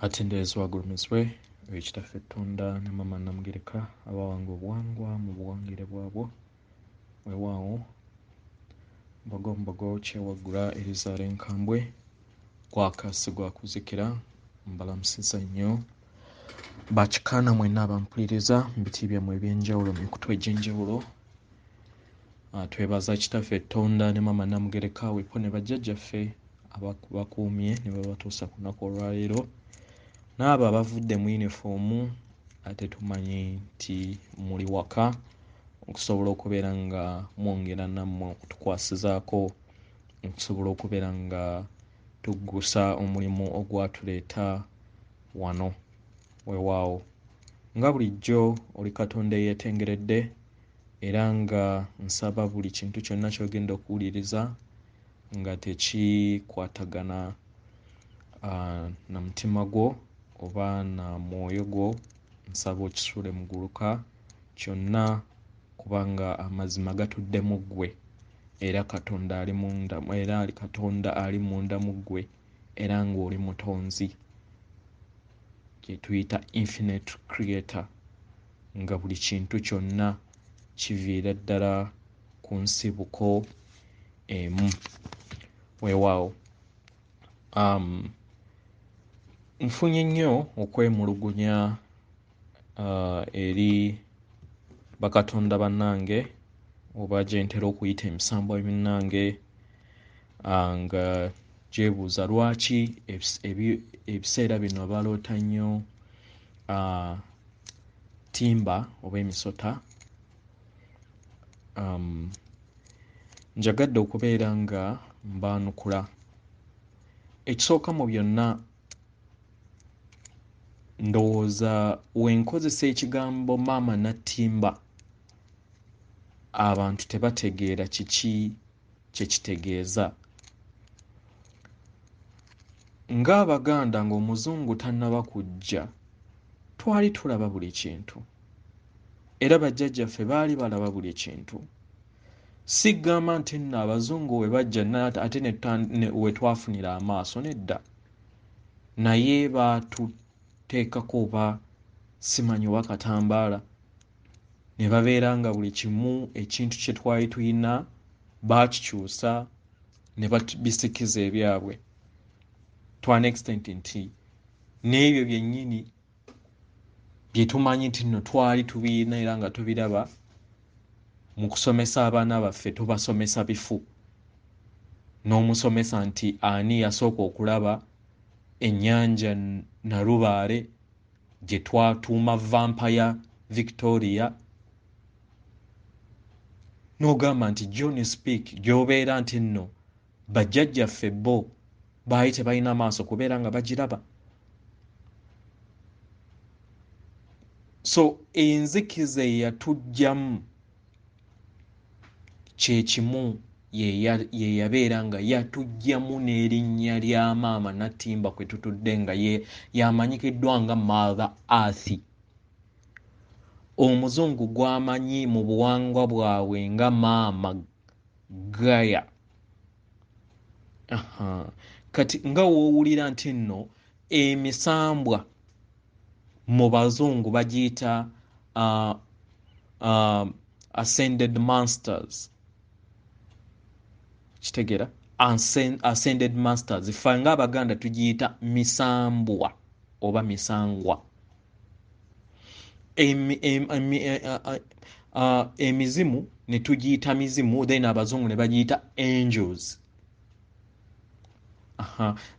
Atenderezwa agulumizibwe ekitaffe Tonda ne Maama Namugereka abawanga obuwangwa mu buwangire bwabwo weewaawo mbogo kyewaggula erizaala enkambwe gwakasi gwakuzikira mbalamusiza nnyo bakikaana mwenna abampuliriza mu biti byammwe eby'enjawulo mu mikutu egy'enjawulo. Twebaza kitaffe Tonda ne Maama Namugereka wepo ne bajjajjaffe abakuumye ne babatuusa ku lunaku olwaleero n'abo abavudde mu yunifoomu ate tumanyi nti muli waka okusobola okubeera nga mwongera nammwe okutukwasizaako okusobola okubeera nga tuggusa omulimu ogwatuleeta wano weewaawo. Nga bulijjo oli Katonda eyeetengeredde era nga nsaba buli kintu kyonna ky'ogenda okuwuliriza nga tekikwatagana na mutima gwo oba na mwoyo gwo, nsaba okisuule mu gguluka kyonna kubanga amazima gatudde mu ggwe era Katonda ali munda era ali Katonda ali munda mu ggwe era ng'oli mutonzi kye tuyita infinite creator nga buli kintu kyonna kiviira ddala ku nsibuko emu weewaawo. Nfunye nnyo okwemulugunya eri bakatonda bannange oba gye ntera okuyita emisambo minnange nga gyebuuza lwaki ebiseera bino baloota nnyo timba oba emisota. Njagadde okubeera nga mbaanukula. Ekisooka mu byonna ndowooza wenkozesa ekigambo maama Natimba abantu tebategeera kiki kye kitegeeza. Ng'Abaganda ng'Omuzungu tannaba kujja twali tulaba buli kintu era bajjajjaffe baali balaba buli kintu. Siggamba nti nno Abazungu we bajja ate we twafunira amaaso nedda, naye baatuteekako oba simanyi oba katambaala ne babeera nga buli kimu ekintu kye twali tuyina baakikyusa ne bisikiza ebyabwe to an extent nti n'ebyo byennyini bye tumanyi nti nno twali tubiyina era nga tubiraba mu kusomesa abaana baffe tubasomesa bifu. N'omusomesa nti ani yasooka okulaba ennyanja Nalubaale gye twatuuma Vampire Victoria, n'ogamba nti John Speak gy'obeera nti nno bajjajjaffe bo baali tebalina maaso kubeera nga bagiraba. So enzikiza eyatuggyamu kye kimu ye yabeera nga yatuggyamu n'erinnya lya maama Natimba kwe tutudde nga yamanyikiddwa nga Mother Earth. Omuzungu gw'amanyi mu buwangwa bwabwe nga Maama Gaia. Kati nga woowulira nti nno emisambwa mu Bazungu bagiyita ascended monsters. Kitegeera? Ascended masters. Ffe ng'Abaganda tugiyita misambwa oba misangwa. Emizimu ne tugiyita mizimu, then Abazungu ne bagiyita angels.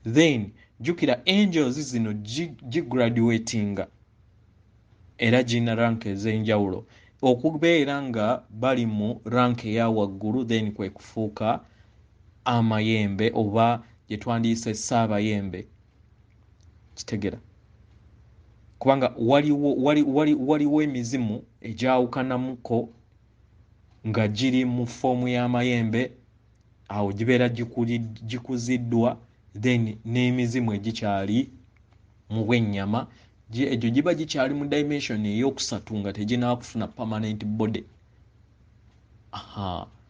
Then jjukira angels zino gigraduatinga era gina rank ez'enjawulo okubeera nga bali mu rank eya waggulu, then kwe kufuuka amayembe oba gye twandiyise ssaabayembe. Kitegera? Kubanga waliwo emizimu egyawukanamuko nga giri mu foomu y'amayembe, awo gibeera gikuziddwa, then n'emizimu egikyali mu bw'ennyama egyo giba gikyali mu dimension ey'okusatu nga teginaakufuna permanent body.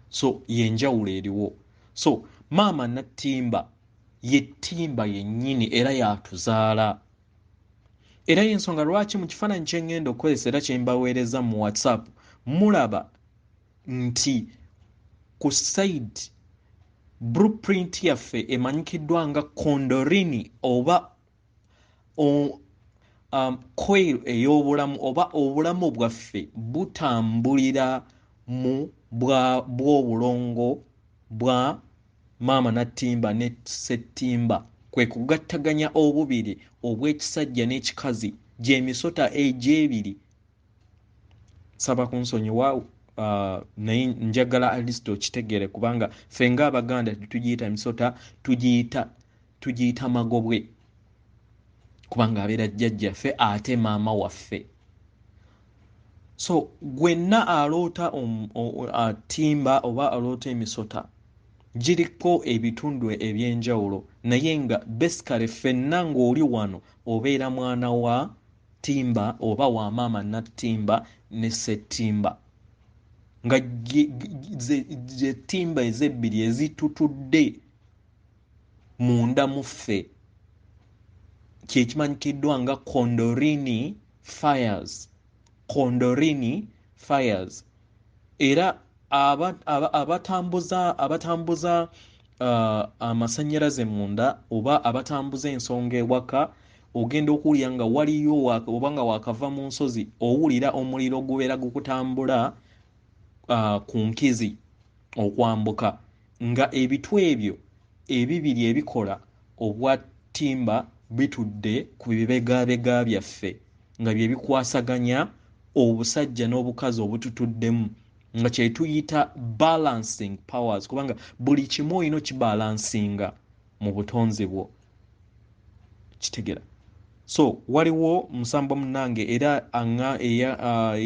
So yenjawulo eriwo. So maama Natimba ye ttimba yennyini era yatuzaala Era y'ensonga lwaki mu kifaananyi kye ngenda okukozesa era kye mbaweereza mu WhatsApp mulaba nti ku side blueprint yaffe emanyikiddwa nga kondorini oba coil ey'obulamu oba obulamu bwaffe butambulira mu bw'obulongo bwa maama Natimba ne Ssettimba kwe kugattaganya obubiri obw'ekisajja n'ekikazi gy'emisota egy'ebiri. Saba kunsonyiwa naye njagala alisto okitegeere kubanga ffe ng'Abaganda tetugiyita misota, tugiyita magobwe kubanga abeera jjajjaffe ate maama waffe. So gwenna aloota Timba oba aloota emisota giriko ebitundu eby'enjawulo naye nga basically ffenna ng'oli wano obeera mwana wa Timba oba wa maama Natimba ne Ssettimba nga ze Timba ezebbiri ezitutudde munda mu ffe kyekimanyikiddwa nga kondorini fires era abatambuza amasannyalaze munda oba abatambuza ensonga ewaka ogenda okuwulira nga waliyo oba nga wakava mu nsozi owulira omuliro gubeera gukutambula ku nkizi okwambuka nga ebitwe ebyo ebibiri ebikola obwa Timba bitudde ku bibegabega byaffe nga bye bikwasaganya obusajja n'obukazi obututuddemu nga kye tuyita balancing powers kubanga buli kimu olina kibalansinga mu butonzi bwo kitegera. So waliwo musamba munnange era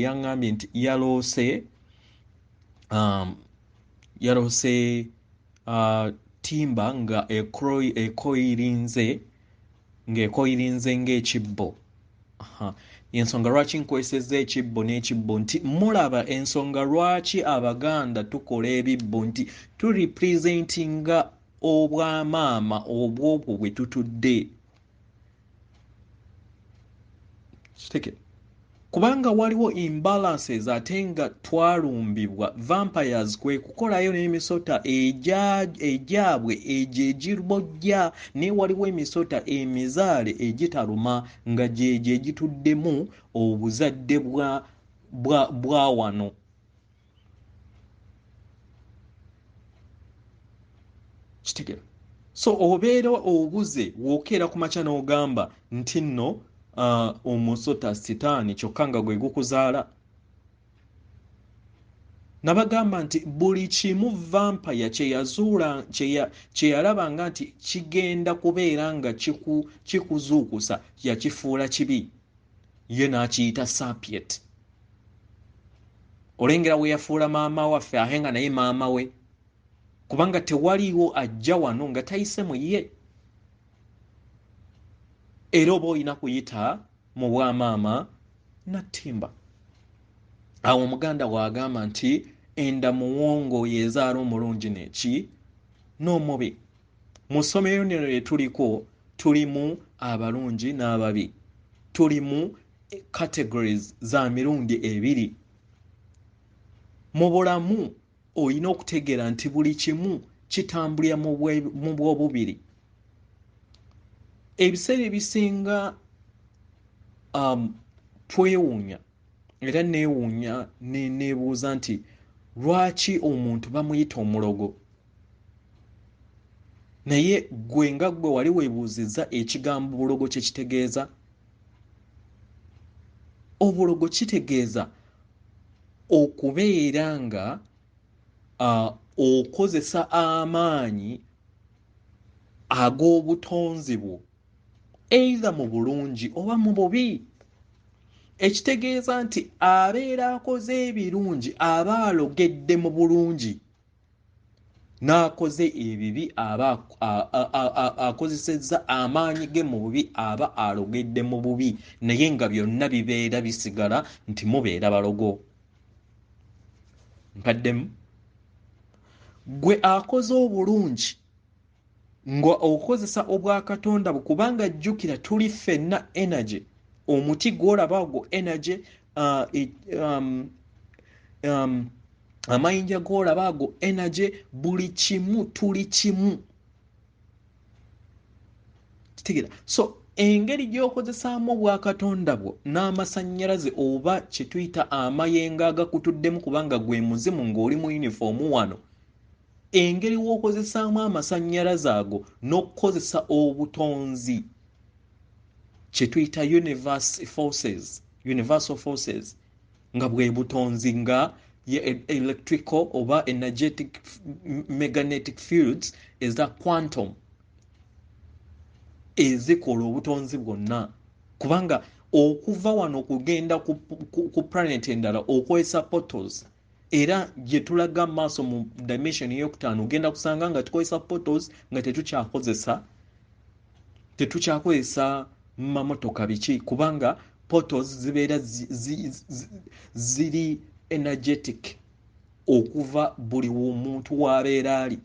yaŋŋambye nti yaloose Timba nga ekoyirinze ng'ekibbo. Ensonga lwaki nkozesezza ekibbo n'ekibbo nti mulaba ensonga lwaki Abaganda tukola ebibbo nti turepresentinga obwamaama obwobwo bwe tutudde kubanga waliwo imbalances ate nga twalumbibwa vampires kwe kukolayo n'emisota egyabwe egyo egibojja naye waliwo emisota emizaale egitaluma nga gyegyo egituddemu obuzadde bwa wano. Kitegera. So obeera obuze wookeera ku makya n'ogamba nti nno omusota sitaani kyokka nga gwe gukuzaala. Nabagamba nti buli kimu vampire kye yalabanga nti kigenda kubeera nga kikuzuukusa yakifuula kibi ye n'akiyita sapiet. Olengera we yafuula maama waffe ate nga naye maama we kubanga tewaliiwo ajja wano nga tayise mu ye. Era oba olina kuyita mu bwamaama Natimba. Awo Omuganda bw'agamba nti enda muwongo yeezaala omulungi n'eki n'omubi. Mu ssomero lino lye tuliko tulimu abalungi n'ababi. Tulimu categories za mirundi ebiri. Mu bulamu olina okutegeera nti buli kimu kitambulira mu bw'obubiri. Ebiseera ebisinga twewuunya era neewuunya neebuuza nti lwaki omuntu bamuyita omulogo naye gwe nga gwe wali weebuuzizza ekigambo bulogo kye kitegeeza. Obulogo kitegeeza okubeera nga okozesa amaanyi ag'obutonzi bwo either mu bulungi oba mu bubi. Ekitegeeza nti abeera akoze ebirungi aba alogedde mu bulungi n'akoze ebibi aba akozesezza amaanyi ge mu bubi aba alogedde mu bubi naye nga byonna bibeera bisigala nti mubeera balogo. Mpaddemu gwe akoze obulungi nga okozesa obwa Katonda kubanga jjukira tuli ffenna energy omuti gw'olaba ogwo energy, amayinja gw'olaba ago energy, buli kimu tuli kimu. Kitegeera? So engeri gy'okozesaamu obwakatonda bwo n'amasannyalaze oba kye tuyita amayengo agakutuddemu kubanga gwe muzimu ng'oli mu yunifoomu wano, engeri w'okozesaamu amasannyalaze ago n'okukozesa obutonzi kye tuyita universal forces nga bwe butonzi nga electrical oba energetic magnetic fields eza quantum ezikola obutonzi bwonna, kubanga okuva wano okugenda ku planet endala okozesa portals, era gye tulaga maaso mu dimension ey'okutaano ogenda kusanga nga tukozesa portals nga tetukyakozesa mamotoka biki, kubanga portals zibeera ziri energetic okuva buli muntu w'abeera ali.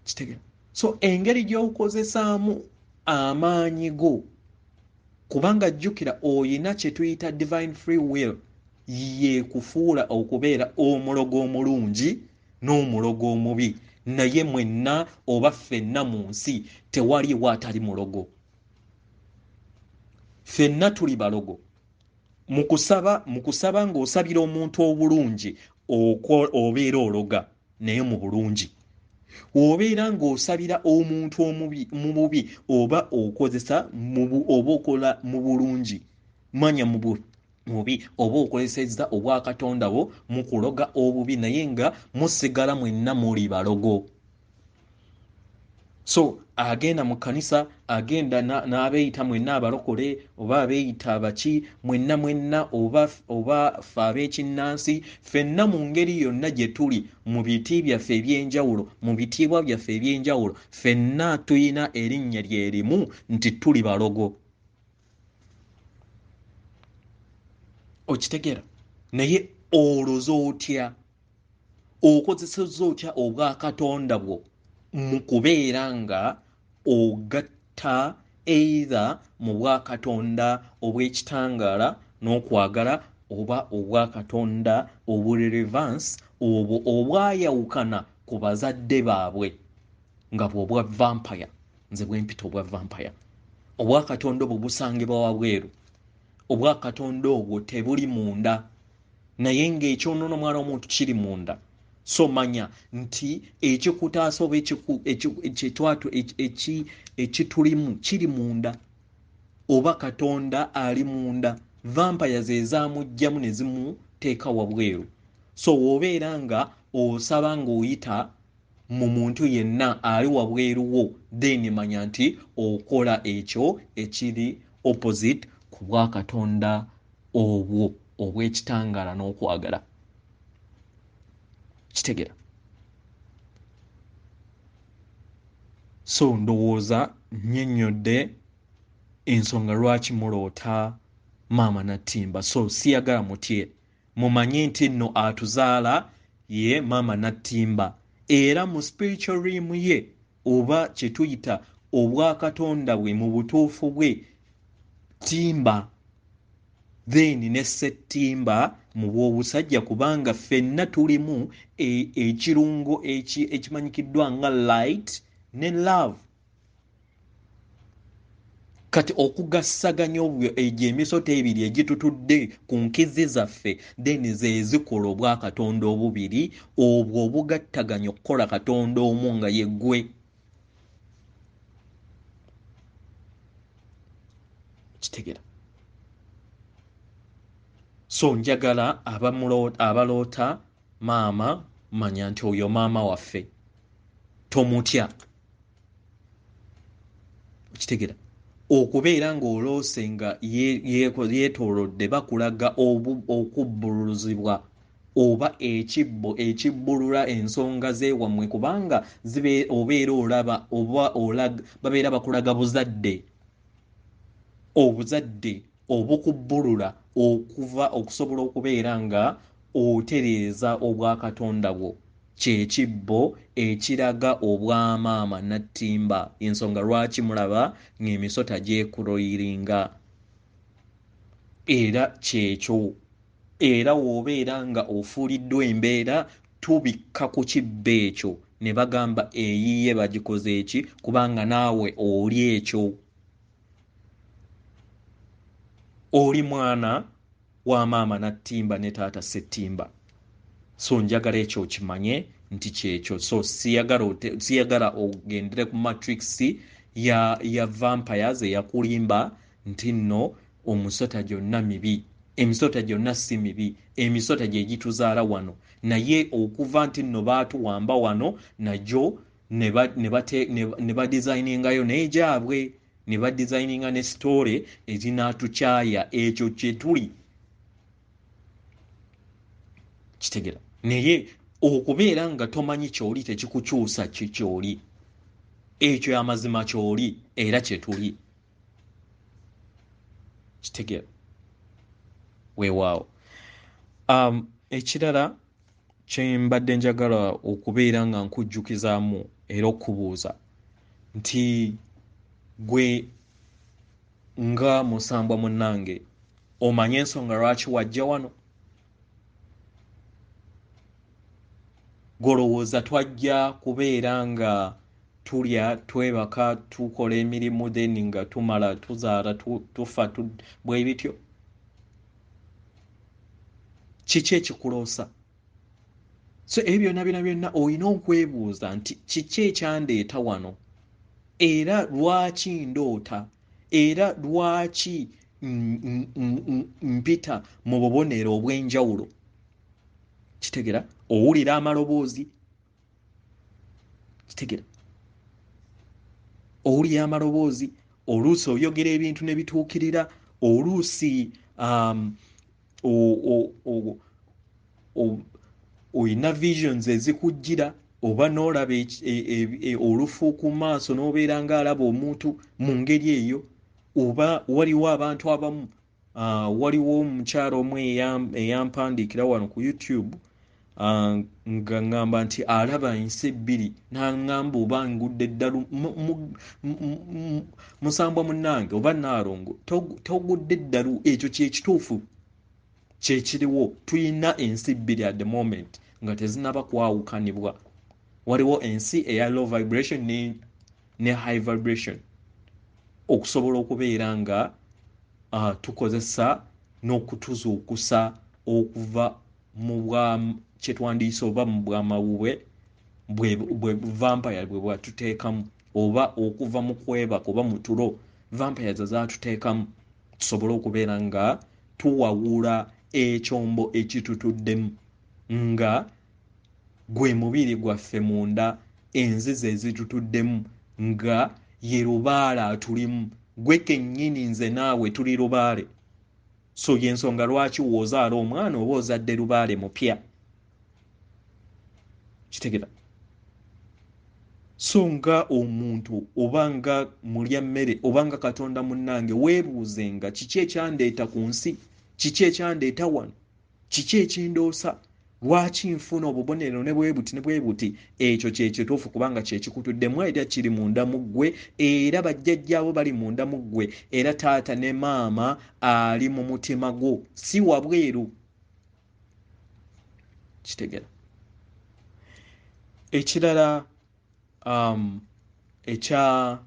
Kitegeera? So engeri gy'okozesaamu amaanyi go, kubanga jjukira oyina kye tuyita divine free will, yeekufuula okubeera omulogo omulungi n'omulogo omubi, naye mwenna oba ffenna mu nsi tewaliwo atali mulogo. Ffenna tuli balogo. Mu kusaba ng'osabira omuntu obulungi obeera ologa naye mu bulungi. Obeera ng'osabira omuntu mu bubi oba okozesa oba okola mu bulungi, manya mu bubi oba okozesezza obwakatonda bwo mu kuloga obubi, naye nga musigala mwenna muli balogo. So agenda mu kanisa, agenda n'abeeyita mwenna abalokole oba abeeyita abaki, mwenna oba ffe ab'ekinnansi, ffenna mu ngeri yonna gye tuli mu biti byaffe eby'enjawulo, mu bitiibwa byaffe eby'enjawulo, ffenna tuyina erinnya lye limu nti tuli balogo. Okitegeera? Naye oloza otya? Okozesezza otya obwakatonda bwo mu kubeera nga ogatta either mu bwakatonda obw'ekitangaala n'okwagala oba obwakatonda obulirevance obwo obwayawukana ku bazadde baabwe nga bw'obwa vampire. Nze bwe mpita obwa vampire. Obwakatonda obwo busangibwa wabweru. Obwakatonda obwo tebuli munda, naye ng'ekyonoono omwana w'omuntu kiri munda. So manya nti ekikutaasa oba ekitulimu kiri munda, oba katonda ali munda. Vampire ze zaamugjamu ne zimuteeka wabweru. So w'obeera nga osaba ng'oyita mu muntu yenna ali wabweru wo, then manya nti okola ekyo ekiri opposite ku bwakatonda obwo obw'ekitangaala n'okwagala. Kitegeera? So ndowooza nnyonnyodde ensonga lwaki muloota maama Natimba. So siyagala mutye, mumanye nti nno atuzaala ye maama Natimba, era mu spiritual realm ye oba kye tuyita obwakatonda bwe mu butuufu bwe Timba, then ne Ssettimba mu bw'obusajja, kubanga ffenna tulimu ekirungo ekimanyikiddwa nga light ne love. Kati okugassaganya egyo emisoto ebiri egitutudde ku nkizi zaffe, then ze zikola obwakatonda obubiri obwo obugattaganya okukola katonda omu nga ye ggwe. Kitegeera? So njagala abaloota maama, manya nti oyo maama waffe, tomutya. Kitegeera? Okubeera ng'oloose nga yeetoolodde bakulaga okubbuluzibwa oba ekibbulula ensonga z'ewammwe, kubanga obeera olaba oba babeera bakulaga buzadde, obuzadde obukubbulula okusobola okubeera nga otereeza obwakatonda bwo. kyekibbo ekiraga obwamaama Natimba, ensonga lwaki mulaba ng'emisota gyekuloyiringa. Era kyekyo, era w'obeera nga ofuuliddwa embeera tubikka ku kibbo ekyo ne bagamba eyiye bagikoze eki kubanga naawe oli ekyo. Oli mwana wa maama Natimba ne taata Settimba. So njagala ekyo kimanye nti kyekyo. So siyagala ogendere ku matrix ya vampires eyakulimba nti nno omusota gyonna mibi. Emisota gyonna si mibi. Emisota gye gituzaala wano. Naye okuva nti nno baatuwamba wano najjo ne badesigningayo n'egyabwe. Ne badesigninga ne story ezinaatukyaya ekyo kye tuli. Kitegera. Naye okubeera nga tomanyi kyoli tekikukyusa kyoli. Ekyo amazima kyoli era kye tuli. Kitegera. Weewaawo. Ekirala kye mbadde njagala okubeera nga nkujjukizaamu era okubuuza nti gwe nga musambwa munnange omanye ensonga lwaki wajja wano? Golowooza twajja kubeera nga tulya twebaka tukola emirimu then nga tumala tuzaala tufa bwe bityo? Kiki ekikuloosa? So ebyo byonna olina okwebuuza nti kiki ekyandeeta wano, era lwaki ndoota, era lwaki mpita mu bubonero obw'enjawulo. Kitegera? Owulira amaloboozi. Kitegera? Owulira amaloboozi. Oluusi oyogera ebintu ne bituukirira. Oluusi oyina visions ezikujjira oba n'olaba olufu ku maaso n'obeera ng'alaba omuntu mu ngeri eyo. Oba waliwo abantu abamu, waliwo omukyalo omu eyampandiikira wano ku YouTube nga ngamba nti alaba ensi bbiri n'angamba oba ngudde eddalu. Musambwa munnange oba Naalongo togudde eddalu, ekyo kyekituufu kyekiriwo. Tuyina ensi bbiri at the moment nga tezinaba kwawukanibwa. Waliwo ensi eya low vibration ne high vibration, okusobola okubeera nga tukozesa n'okutuzuukusa okuva mu bwa kyetwandiyise oba mu bwamawuwe bwe vampire bwe bwatuteekamu, oba okuva mu kwebaka oba mu tulo vampires zaatuteekamu, tusobole okubeera nga tuwawula ekyombo ekitutuddemu nga gwe mubiri gwaffe munda, enzizi ezitutuddemu nga ye lubaale atulimu. Gwe kennyini nze naawe tuli lubaale. So y'ensonga lwaki woozaala omwana oba ozadde lubaale mupya. Kitegera? So nga omuntu oba nga mulya mmere oba nga Katonda munnange weebuuzenga kiki ekyandeeta ku nsi, kiki ekyandeeta wano, kiki ekindoosa, lwaki nfuna obubonero ne bwe buti. Ekyo kyekituufu kubanga kyekikutuddemu era kiri munda mu ggwe, era bajjajjaabo bali munda mu ggwe, era taata ne maama ali mu mutima gwo, si wabweru. Kitegera? Ekirala ekya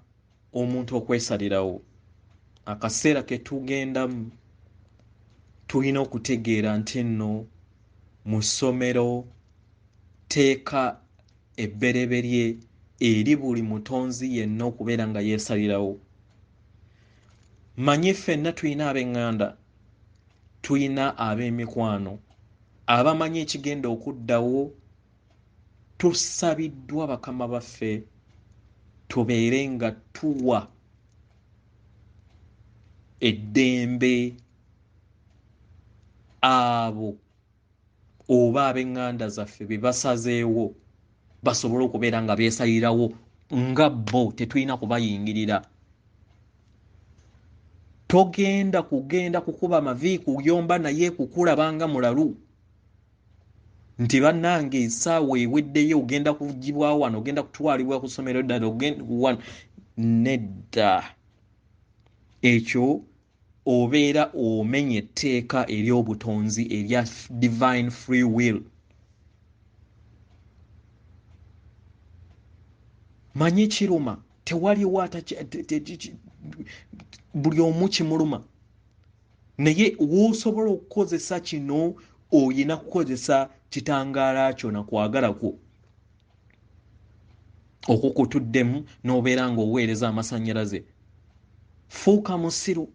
omuntu okwesalirawo, akaseera ke tugendamu tulina okutegeera nti nno mu ssomero teeka ebbereberye eri buli mutonzi yenna okubeera nga yeesalirawo. Manye ffenna tulina ab'eŋŋanda, tulina ab'emikwano abamanyi ekigenda okuddawo. Tusabiddwa bakama baffe tubeere nga tuwa eddembe abo oba ab'eŋŋanda zaffe be basazeewo basobole okubeera nga beesalirawo nga bo, tetulina kubayingirira. Togenda kukuba mavi kuyomba naye kukulabanga mulalu. nti bannange essaawa eweddeyo ogenda kugibwawo wano ogenda kutwalibwa ku ssomero ddala nedda ekyo obeera omenya etteeka ery'obutonzi erya divine free will. Manyi kiruma tewaliwo buli omu kimuluma naye w'osobola okukozesa kino oyina kukozesa kitangaala kyo na kwagala kwo okukutuddemu n'obeera ng'oweereza amasannyalaze. Fuuka musiru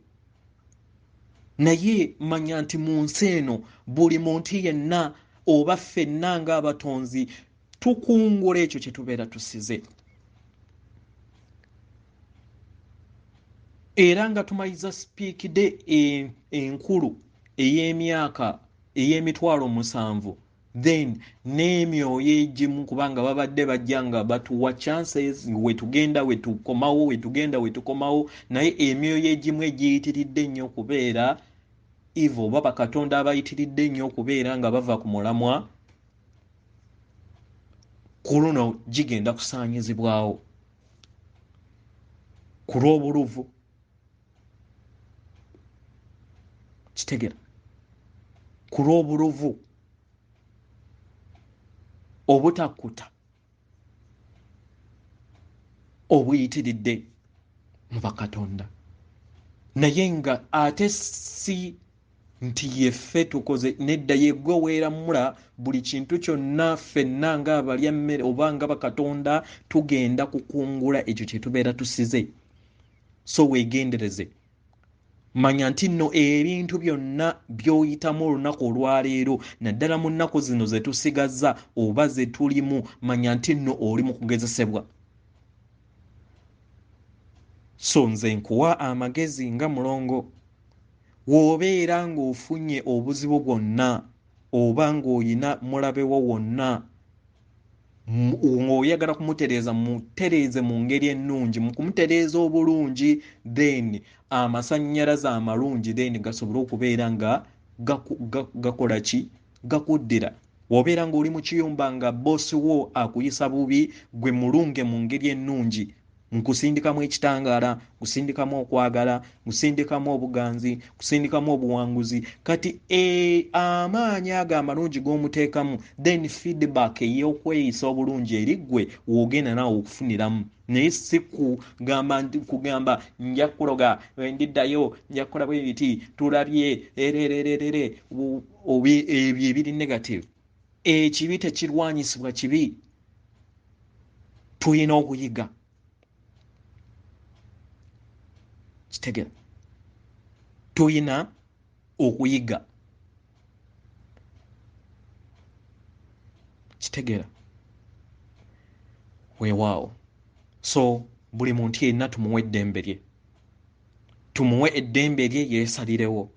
naye manya nti mu nsi eno buli muntu yenna oba ffenna ng'abatonzi tukungula ekyo kye tubeera tusize. Era nga tumayiza sipiikide enkulu ey'emyaka ey'emitwalo 7 then n'emyoyo egimu kubanga babadde bajja nga batuwa chances wetugenda wetukomawo naye emyoyo egimu egiyitiridde ennyo okubeera evil baba katonda abayitiridde ennyo okubeera nga bava ku mulamwa ku luno gigenda kusaanyizibwawo ku lw'obuluvu. Kitegera ku lw'obuluvu obutakkuta obuyitiridde mu bakatonda naye nga ate si nti yeffe tukoze nedda yeggwe weeramula buli kintu kyonna ffenna ng'abalya mmere oba nga bakatonda tugenda kukungula ekyo kye tubeera tusize. So weegendereze manya nti nno ebintu byonna by'oyitamu olunaku olwaleero naddala mu nnaku zino ze tusigazza oba ze tulimu manya nti nno oli mu kugezesebwa. So nze nkuwa amagezi nga mulongo w'obeera ng'ofunye obuzibu bwonna oba ng'oyina mulabewo wonna ng'oyagala kumutereeza mutereeze mu ngeri ennungi mu kumutereeza obulungi then amasannyalaze amalungi then gasobole okubeera nga gakola ki gakuddira. W'obeera ng'oli mu kiyumba nga bossi wo akuyisa bubi gwe mulunge mu ngeri ennungi nkusindikamu ekitangaala kusindikamu okwagala kusindikamu obuganzi kusindikamu obuwanguzi kati amaanyi ago amalungi g'omuteekamu then feedback ey'okweyisa obulungi eri ggwe w'ogenda naawe okufuniramu naye si kugamba nja kuloga ndiddayo nja kukola bwe biti tulabye ererererere ebyo ebiri negative. Ekibi tekirwanyisibwa kibi tuyina okuyiga. Kitegera tuyina okuyiga. Kitegera weewaawo. So buli muntu yenna tumuwe eddembe lye, tumuwe eddembe lye yeesalirewo.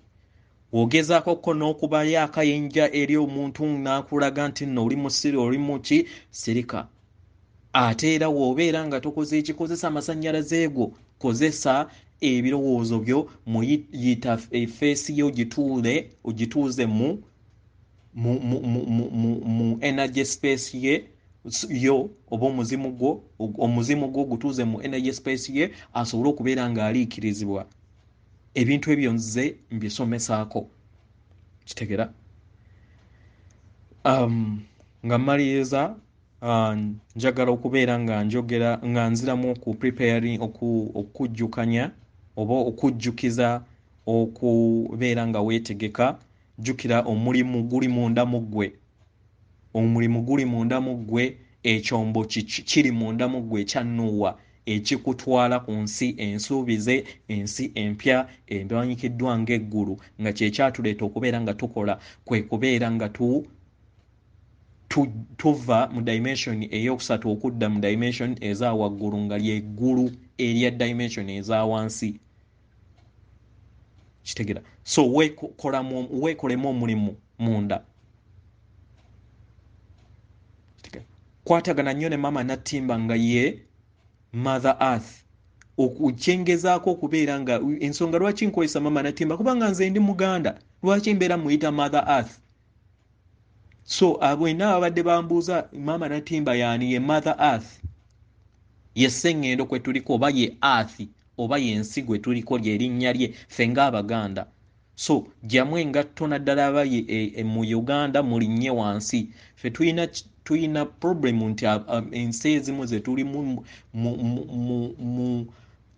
Ogezaako ko n'okubayo akayinja eri omuntu n'akulaga nti nno oli musiri oli muki sirika. Ate era w'obeera nga tokoze ekikozesa amasannyalaze go kozesa ebirowoozo byo muyita efeesi yo ogituuze mu energy space yo oba omuzimu gwo gutuuze mu energy space ye asobole okubeera ng'aliikirizibwa. Ebintu ebyo nze mbisomesaako. Kitegera nga mmaliriza njagala okubeera nga njogera nga nziramu ku preparing okujjukanya oba okujjukiza okubeera nga weetegeka. Jjukira omulimu guli munda mu ggwe, omulimu guli munda mu ggwe, ekyombo kiri munda mu ggwe ekyannuuwa ekikutwala ku nsi ensuubize, ensi empya emanyikiddwa ng'eggulu nga kye kyatuleeta okubeera nga tukola kwe kubeera nga tuva mu dimension ey'okusatu okudda mu dimension eza waggulu nga lyeggulu erya dimension eza wansi. Kitegera so weekolemu omulimu munda. Kwatagana nnyo ne Maama Natimba nga ye Mother Earth okukyengezaako okubeera nga ensonga lwaki nkozesa Maama Natimba kubanga nze ndi Muganda lwaki mbeera muyita Mother Earth. So abwena abadde bambuuza Maama Natimba yaani ye Mother Earth, ye sseŋŋendo kwe tuliko oba ye Earth oba ye nsi gwe tuliko lyerinnya lye ffe ng'Abaganda. So gyamu engatto naddala aba mu Uganda mulinnye wansi. Ffe tuyina problem nti ensi ezimu ze tulimu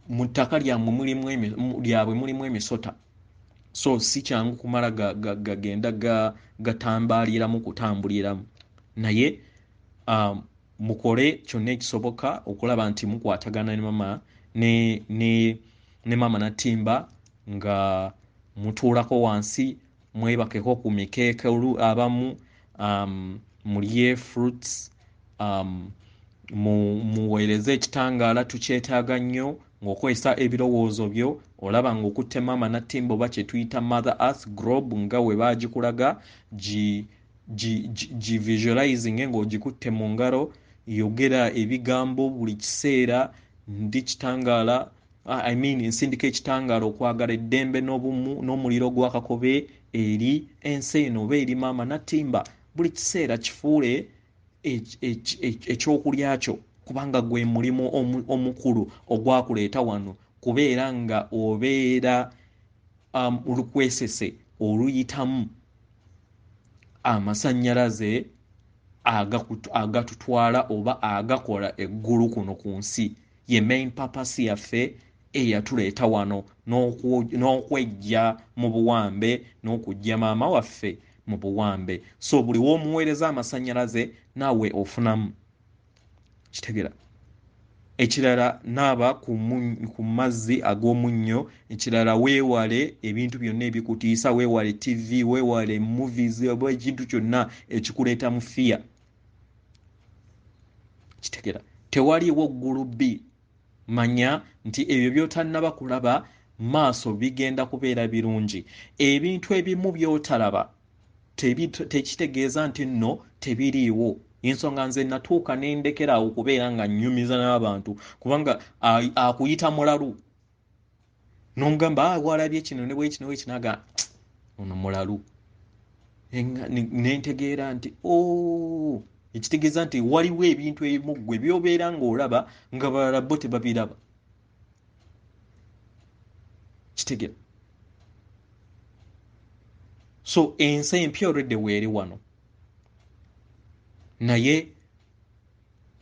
mu ttaka lyabwe mulimu emisota. So si kyangu kumala gagenda gatambaaliramu kutambuliramu. Naye mukole kyonna ekisoboka okulaba nti mukwatagana ne Maama Natimba nga mutuulako wansi mwebakeko ku mikeeka abamu, mulye fruits, muweereze ekitangaala tukyetaaga nnyo ng'okozesa ebirowoozo byo olaba ng'okutte Maama Natimba oba kye tuyita Mother Earth Globe nga we baagikulaga visualizing ng'ogikutte mu ngalo, yogera ebigambo buli kiseera ndi kitangaala, nsindika ekitangaala okwagala eddembe n'obumu n'omuliro gwa Kakobe eri ensi eno oba eri Maama Natimba. Buli kiseera kifuule ekyokulya kyo, kubanga gwe mulimu omukulu ogwakuleeta wano, kubeera nga obeera olukwesese oluyitamu amasannyalaze agatutwala oba agakola eggulu kuno ku nsi. Ye main purpose yaffe eyatuleeta wano n'okwejja mu buwambe n'okujja maama waffe mu buwambe. So buli w'omuweereza amasannyalaze naawe ofunamu. Kitegera. Ekirala naaba ku mazzi ag'omunnyo. Ekirala weewale ebintu byonna ebikutiisa, weewale TV, weewale movies, oba ekintu kyonna ekikuleeta mu fear. Kitegera. Tewaliwo ggulu bbi. Manya nti ebyo by'otannaba kulaba maaso bigenda kubeera birungi. Ebintu ebimu by'otalaba tekitegeeza nti nno tebiriiwo. Ensonga nze natuuka n'endekera awo okubeera nga nnyumiza n'abantu, kubanga akuyita mulalu n'omugamba walabye kino ne bwekino wekinaga ono mulalu, n'entegeera nti ekitegeeza nti waliwo ebintu ebimu ggwe by'obeera ng'olaba nga balala bo tebabiraba. Kitegera. So ensi empya olwedde weeri wano, naye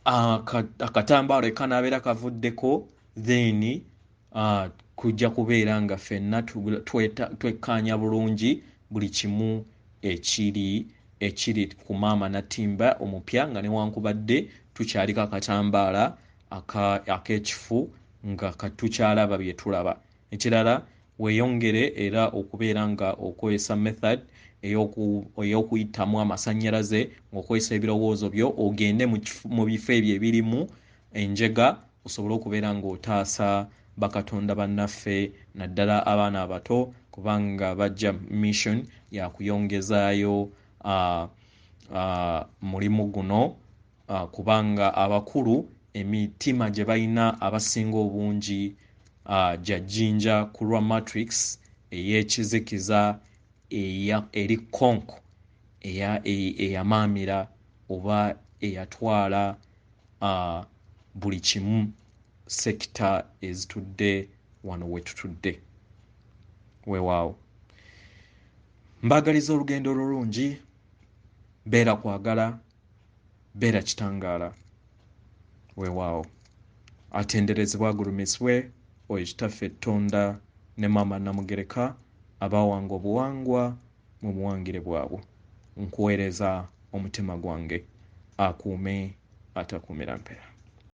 akatambaalo ekanaabeera kavuddeko, then kujja kubeera nga ffenna twekkaanya bulungi buli kimu ekiri ku Maama Natimba omupya, nga newankubadde tukyaliko akatambaala ak'ekifu nga tukyalaba bye tulaba. Ekirala weeyongere era okubeera nga okozesa method ey'okuyitamu amasannyalaze ng'okozesa ebirowoozo byo, ogende mu bifo ebyo ebirimu enjega, osobole okubeera ng'otaasa bakatonda bannaffe, naddala abaana abato, kubanga bajja mission yakuyongezaayo mulimu guno, kubanga abakulu emitima gye balina abasinga obungi gya jjinja ku lwa matrix ey'ekizikiza eri konko eyamaamira oba eyatwala buli kimu, sekita ezitudde wano we tutudde. Weewaawo. Mbaagaliza olugendo olulungi, beera kwagala, beera kitangaala. Weewaawo. Atenderezebwa agulumisibwe oyo kitaffe Tonda ne Maama Namugereka abawanga obuwangwa mu buwangire bwabwe. Nkuweereza omutima gwange, akuume atakuumira mpera.